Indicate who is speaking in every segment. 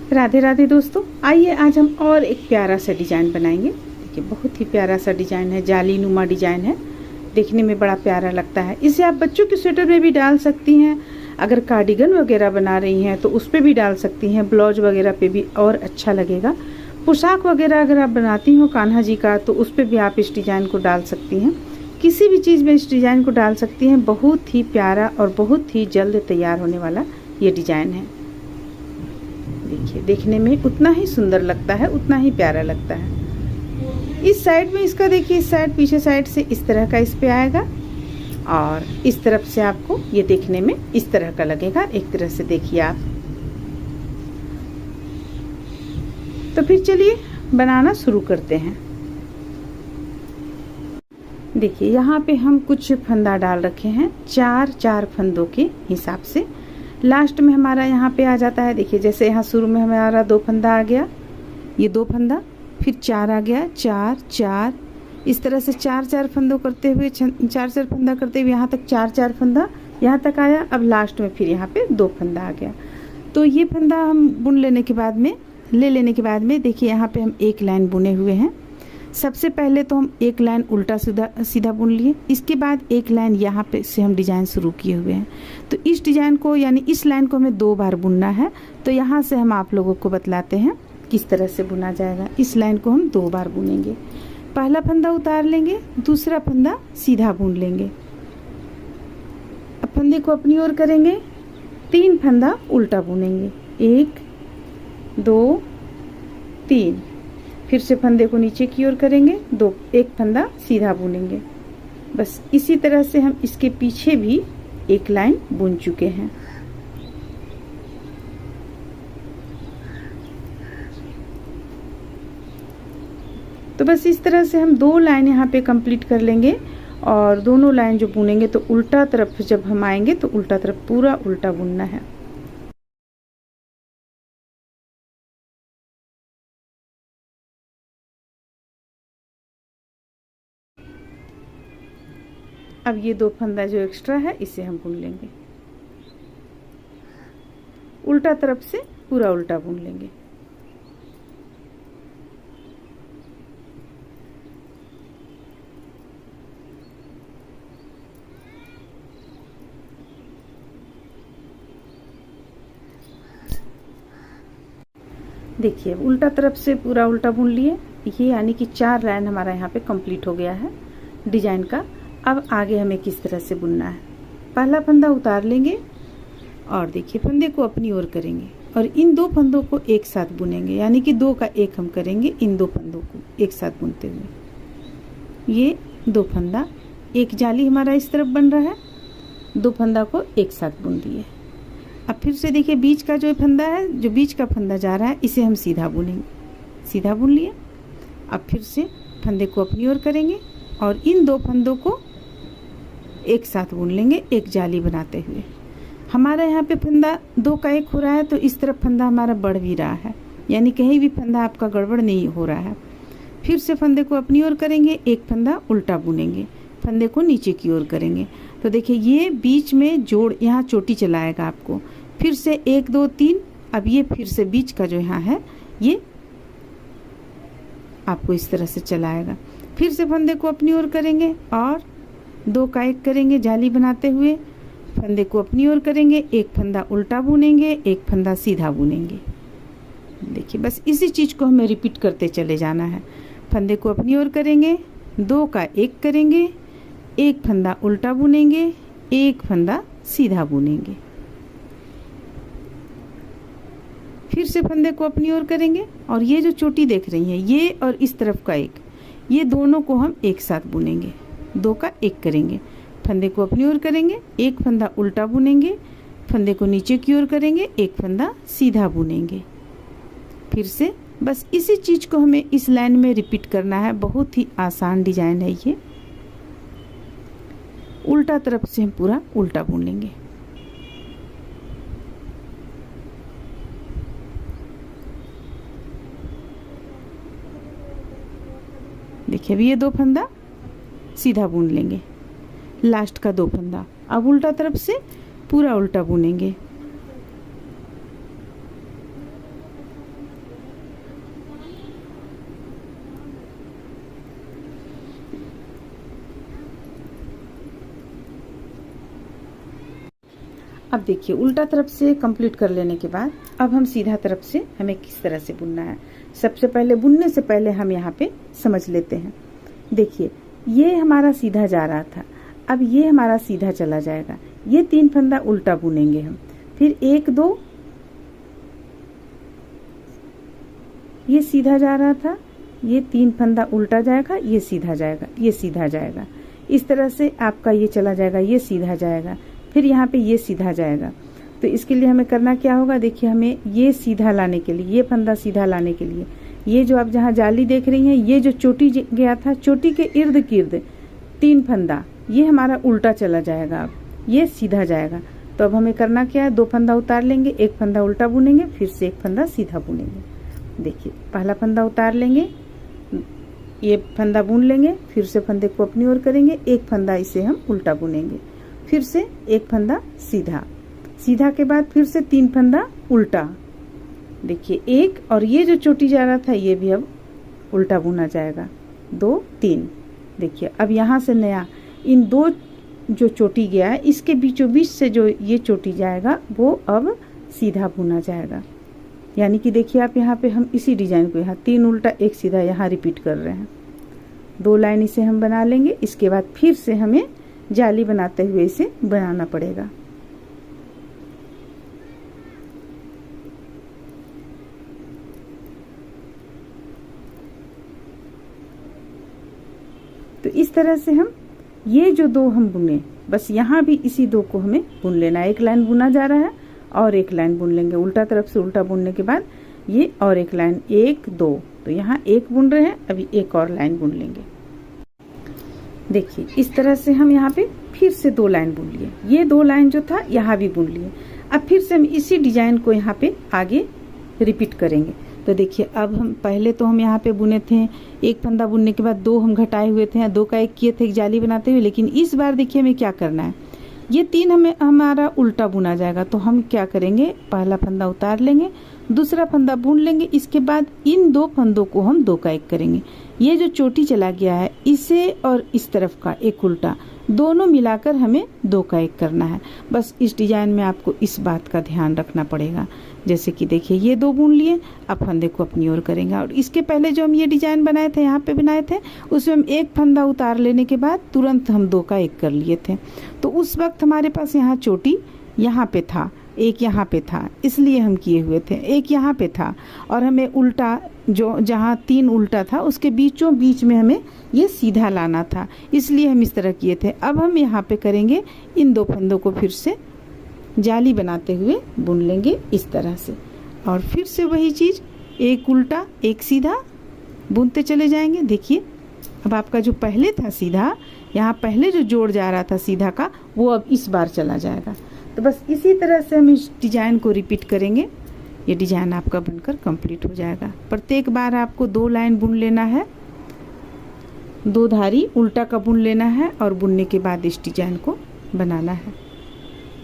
Speaker 1: राधे राधे दोस्तों, आइए आज हम और एक प्यारा सा डिज़ाइन बनाएंगे। देखिए बहुत ही प्यारा सा डिज़ाइन है, जाली नुमा डिज़ाइन है, देखने में बड़ा प्यारा लगता है। इसे आप बच्चों के स्वेटर में भी डाल सकती हैं, अगर कार्डिगन वगैरह बना रही हैं तो उस पर भी डाल सकती हैं, ब्लाउज वगैरह पे भी और अच्छा लगेगा। पोशाक वगैरह अगर आप बनाती हो कान्हा जी का तो उस पर भी आप इस डिज़ाइन को डाल सकती हैं, किसी भी चीज़ में इस डिज़ाइन को डाल सकती हैं। बहुत ही प्यारा और बहुत ही जल्द तैयार होने वाला ये डिज़ाइन है। देखिए देखने में उतना ही सुंदर लगता है, उतना ही प्यारा लगता है। इस साइड में इसका देखिए, इस साइड पीछे साइड से इस तरह का इस पे आएगा और इस तरफ से आपको ये देखने में इस तरह का लगेगा। एक तरह से देखिए आप। तो फिर चलिए बनाना शुरू करते हैं। देखिए यहाँ पे हम कुछ फंदा डाल रखे हैं, चार फंदों के हिसाब से। लास्ट में हमारा यहाँ पे आ जाता है, देखिए जैसे यहाँ शुरू में हमारा 2 फंदा आ गया, ये 2 फंदा, फिर 4 आ गया, 4 इस तरह से 4 फंदों करते हुए 4 फंदा करते हुए यहाँ तक 4 फंदा यहाँ तक आया। अब लास्ट में फिर यहाँ पे 2 फंदा आ गया। तो ये फंदा हम बुन लेने के बाद में देखिए यहाँ पे हम एक लाइन बुने हुए हैं। सबसे पहले तो हम एक लाइन उल्टा सीधा बुन लिए, इसके बाद एक लाइन यहाँ पे से हम डिज़ाइन शुरू किए हुए हैं। तो इस डिज़ाइन को यानी इस लाइन को हमें 2 बार बुनना है। तो यहाँ से हम आप लोगों को बतलाते हैं किस तरह से बुना जाएगा। इस लाइन को हम 2 बार बुनेंगे। पहला फंदा उतार लेंगे, दूसरा फंदा सीधा बुन लेंगे। अब फंदे को अपनी ओर करेंगे, 3 फंदा उल्टा बुनेंगे, 1 2 3। फिर से फंदे को नीचे की ओर करेंगे, 1 फंदा सीधा बुनेंगे। बस इसी तरह से हम इसके पीछे भी एक लाइन बुन चुके हैं। तो बस इस तरह से हम 2 लाइन यहाँ पे कंप्लीट कर लेंगे और दोनों लाइन जो बुनेंगे तो उल्टा तरफ जब हम आएंगे तो उल्टा तरफ पूरा उल्टा बुनना है। अब ये 2 फंदा जो एक्स्ट्रा है इसे हम बुन लेंगे, उल्टा तरफ से पूरा उल्टा बुन लेंगे। देखिए उल्टा तरफ से पूरा उल्टा बुन लिए, ये यानी कि 4 लाइन हमारा यहाँ पे कंप्लीट हो गया है डिजाइन का। अब आगे हमें किस तरह से बुनना है। पहला फंदा उतार लेंगे और देखिए फंदे को अपनी ओर करेंगे और इन 2 फंदों को एक साथ बुनेंगे, यानी कि 2 का 1 हम करेंगे इन 2 फंदों को एक साथ बुनते हुए। ये 2 फंदा, एक जाली हमारा इस तरफ बन रहा है, 2 फंदा को एक साथ बुन दिए। अब फिर से देखिए बीच का जो फंदा है, जो बीच का फंदा जा रहा है इसे हम सीधा बुनेंगे, सीधा बुन लिए। अब फिर से फंदे को अपनी ओर करेंगे और इन 2 फंदों को एक साथ बुन लेंगे, एक जाली बनाते हुए। हमारा यहाँ पे फंदा 2 का 1 हो रहा है, तो इस तरफ फंदा हमारा बढ़ भी रहा है, यानी कहीं भी फंदा आपका गड़बड़ नहीं हो रहा है। फिर से फंदे को अपनी ओर करेंगे, एक फंदा उल्टा बुनेंगे, फंदे को नीचे की ओर करेंगे। तो देखिए ये बीच में जोड़ यहाँ चोटी चलाएगा आपको। फिर से 1 2 3। अब ये फिर से बीच का जो यहाँ है ये आपको इस तरह से चलाएगा। फिर से फंदे को अपनी ओर करेंगे और 2 का 1 करेंगे जाली बनाते हुए, फंदे को अपनी ओर करेंगे, एक फंदा उल्टा बुनेंगे, एक फंदा सीधा बुनेंगे। देखिए बस इसी चीज़ को हमें रिपीट करते चले जाना है। फंदे को अपनी ओर करेंगे, 2 का 1 करेंगे, एक फंदा उल्टा बुनेंगे, एक फंदा सीधा बुनेंगे। फिर से फंदे को अपनी ओर करेंगे और ये जो चोटी देख रही हैं ये और इस तरफ का 1, ये दोनों को हम एक साथ बुनेंगे, 2 का 1 करेंगे, फंदे को अपनी ओर करेंगे, एक फंदा उल्टा बुनेंगे, फंदे को नीचे की ओर करेंगे, एक फंदा सीधा बुनेंगे। फिर से बस इसी चीज़ को हमें इस लाइन में रिपीट करना है। बहुत ही आसान डिजाइन है ये। उल्टा तरफ से हम पूरा उल्टा बुन लेंगे। देखिए अभी ये 2 फंदा सीधा बुन लेंगे, लास्ट का 2 फंदा। अब उल्टा तरफ से पूरा उल्टा बुनेंगे। अब देखिए उल्टा तरफ से कंप्लीट कर लेने के बाद अब हम सीधा तरफ से हमें किस तरह से बुनना है। सबसे पहले बुनने से पहले हम यहाँ पे समझ लेते हैं। देखिए ये हमारा सीधा जा रहा था, अब ये हमारा सीधा चला जाएगा। ये 3 फंदा उल्टा बुनेंगे हम, फिर 1 2, ये सीधा जा रहा था, ये 3 फंदा उल्टा जाएगा, ये सीधा जाएगा, ये सीधा जाएगा। इस तरह से आपका ये चला जाएगा, ये सीधा जाएगा, फिर यहाँ पे ये सीधा जाएगा। तो इसके लिए हमें करना क्या होगा, देखिए हमें ये सीधा लाने के लिए, ये फंदा सीधा लाने के लिए, ये जो आप जहाँ जाली देख रही हैं, ये जो चोटी गया था, चोटी के इर्द गिर्द 3 फंदा ये हमारा उल्टा चला जाएगा, अब ये सीधा जाएगा। तो अब हमें करना क्या है, 2 फंदा उतार लेंगे, 1 फंदा उल्टा बुनेंगे, फिर से 1 फंदा सीधा बुनेंगे। देखिए पहला फंदा उतार लेंगे, ये फंदा बुन लेंगे, फिर से फंदे को अपनी ओर करेंगे, 1 फंदा इसे हम उल्टा बुनेंगे, फिर से 1 फंदा सीधा, सीधा के बाद फिर से 3 फंदा उल्टा। देखिए 1, और ये जो चोटी जा रहा था ये भी अब उल्टा बुना जाएगा, 2 3। देखिए अब यहाँ से नया इन 2 जो चोटी गया है इसके बीचों बीच से जो ये चोटी जाएगा वो अब सीधा बुना जाएगा। यानी कि देखिए आप यहाँ पे हम इसी डिजाइन को यहाँ 3 उल्टा 1 सीधा यहाँ रिपीट कर रहे हैं। 2 लाइन इसे हम बना लेंगे, इसके बाद फिर से हमें जाली बनाते हुए इसे बनाना पड़ेगा। तो इस तरह से हम ये जो 2 हम बुने, बस यहाँ भी इसी 2 को हमें बुन लेना है। 1 लाइन बुना जा रहा है और 1 लाइन बुन लेंगे, उल्टा तरफ से उल्टा बुनने के बाद ये और 1 लाइन, 1 2, तो यहाँ 1 बुन रहे हैं, अभी 1 और लाइन बुन लेंगे। देखिए इस तरह से हम यहाँ पे फिर से 2 लाइन बुन लिए, ये 2 लाइन जो था यहाँ भी बुन लिए। अब फिर से हम इसी डिजाइन को यहाँ पे आगे रिपीट करेंगे। तो देखिए अब हम पहले तो हम यहाँ पे बुने थे, 1 फंदा बुनने के बाद 2 हम घटाए हुए थे, 2 का 1 किए थे एक जाली बनाते हुए। लेकिन इस बार देखिए हमें क्या करना है, ये 3 हमें हमारा उल्टा बुना जाएगा। तो हम क्या करेंगे, पहला फंदा उतार लेंगे, दूसरा फंदा बुन लेंगे, इसके बाद इन 2 फंदों को हम 2 का 1 करेंगे। ये जो चोटी चला गया है इसे और इस तरफ का 1 उल्टा दोनों मिलाकर हमें 2 का 1 करना है। बस इस डिजाइन में आपको इस बात का ध्यान रखना पड़ेगा। जैसे कि देखिए ये 2 बुन लिए, अब फंदे को अपनी ओर करेंगे। और इसके पहले जो हम ये डिजाइन बनाए थे, यहाँ पे बनाए थे, उसमें हम 1 फंदा उतार लेने के बाद तुरंत हम 2 का 1 कर लिए थे। तो उस वक्त हमारे पास यहाँ चोटी यहाँ पे था, 1 यहाँ पे था, इसलिए हम किए हुए थे। 1 यहाँ पे था और हमें उल्टा जो जहाँ 3 उल्टा था उसके बीचों बीच में हमें ये सीधा लाना था, इसलिए हम इस तरह किए थे। अब हम यहाँ पे करेंगे, इन 2 फंदों को फिर से जाली बनाते हुए बुन लेंगे इस तरह से, और फिर से वही चीज़ 1 उल्टा 1 सीधा बुनते चले जाएंगे। देखिए अब आपका जो पहले था सीधा, यहाँ पहले जो जोड़ जा रहा था सीधा का, वो अब इस बार चला जाएगा। तो बस इसी तरह से हम इस डिजाइन को रिपीट करेंगे। ये डिजाइन आपका बनकर कंप्लीट हो जाएगा। प्रत्येक बार आपको 2 लाइन बुन लेना है, 2 धारी उल्टा का बुन लेना है और बुनने के बाद इस डिजाइन को बनाना है।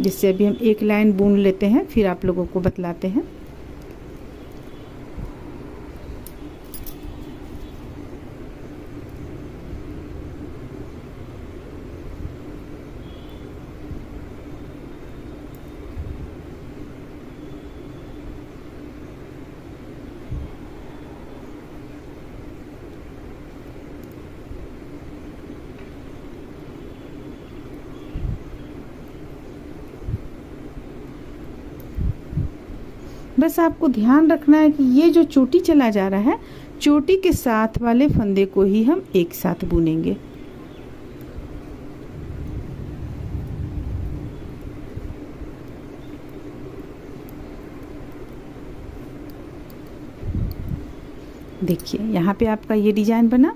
Speaker 1: जिससे अभी हम 1 लाइन बुन लेते हैं, फिर आप लोगों को बतलाते हैं। बस आपको ध्यान रखना है कि ये जो चोटी चला जा रहा है, चोटी के साथ वाले फंदे को ही हम एक साथ बुनेंगे। देखिए यहाँ पे आपका ये डिजाइन बना।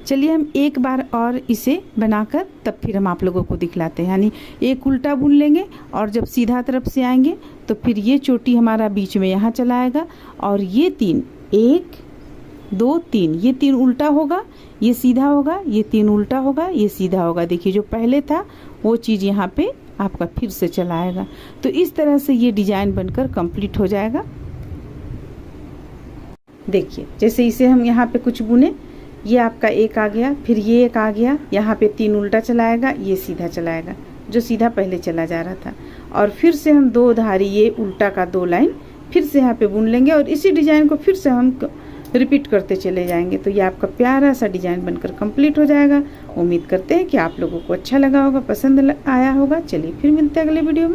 Speaker 1: चलिए हम एक बार और इसे बनाकर तब फिर हम आप लोगों को दिखलाते हैं। यानी 1 उल्टा बुन लेंगे और जब सीधा तरफ से आएंगे तो फिर ये चोटी हमारा बीच में यहाँ चला आएगा और ये 3 1 2 3, ये 3 उल्टा होगा, ये सीधा होगा, ये 3 उल्टा होगा, ये सीधा होगा। देखिए जो पहले था वो चीज़ यहाँ पे आपका फिर से चला आएगा। तो इस तरह से ये डिजाइन बनकर कंप्लीट हो जाएगा। देखिए जैसे इसे हम यहाँ पे कुछ बुने, ये आपका 1 आ गया, फिर ये 1 आ गया, यहाँ पे 3 उल्टा चलाएगा, ये सीधा चलाएगा। जो सीधा पहले चला जा रहा था। और फिर से हम 2 धारी ये उल्टा का 2 लाइन फिर से यहाँ पे बुन लेंगे और इसी डिजाइन को फिर से हम रिपीट करते चले जाएंगे। तो ये आपका प्यारा सा डिजाइन बनकर कंप्लीट हो जाएगा। उम्मीद करते हैं कि आप लोगों को अच्छा लगा होगा, पसंद आया होगा। चलिए फिर मिलते हैं अगले वीडियो में।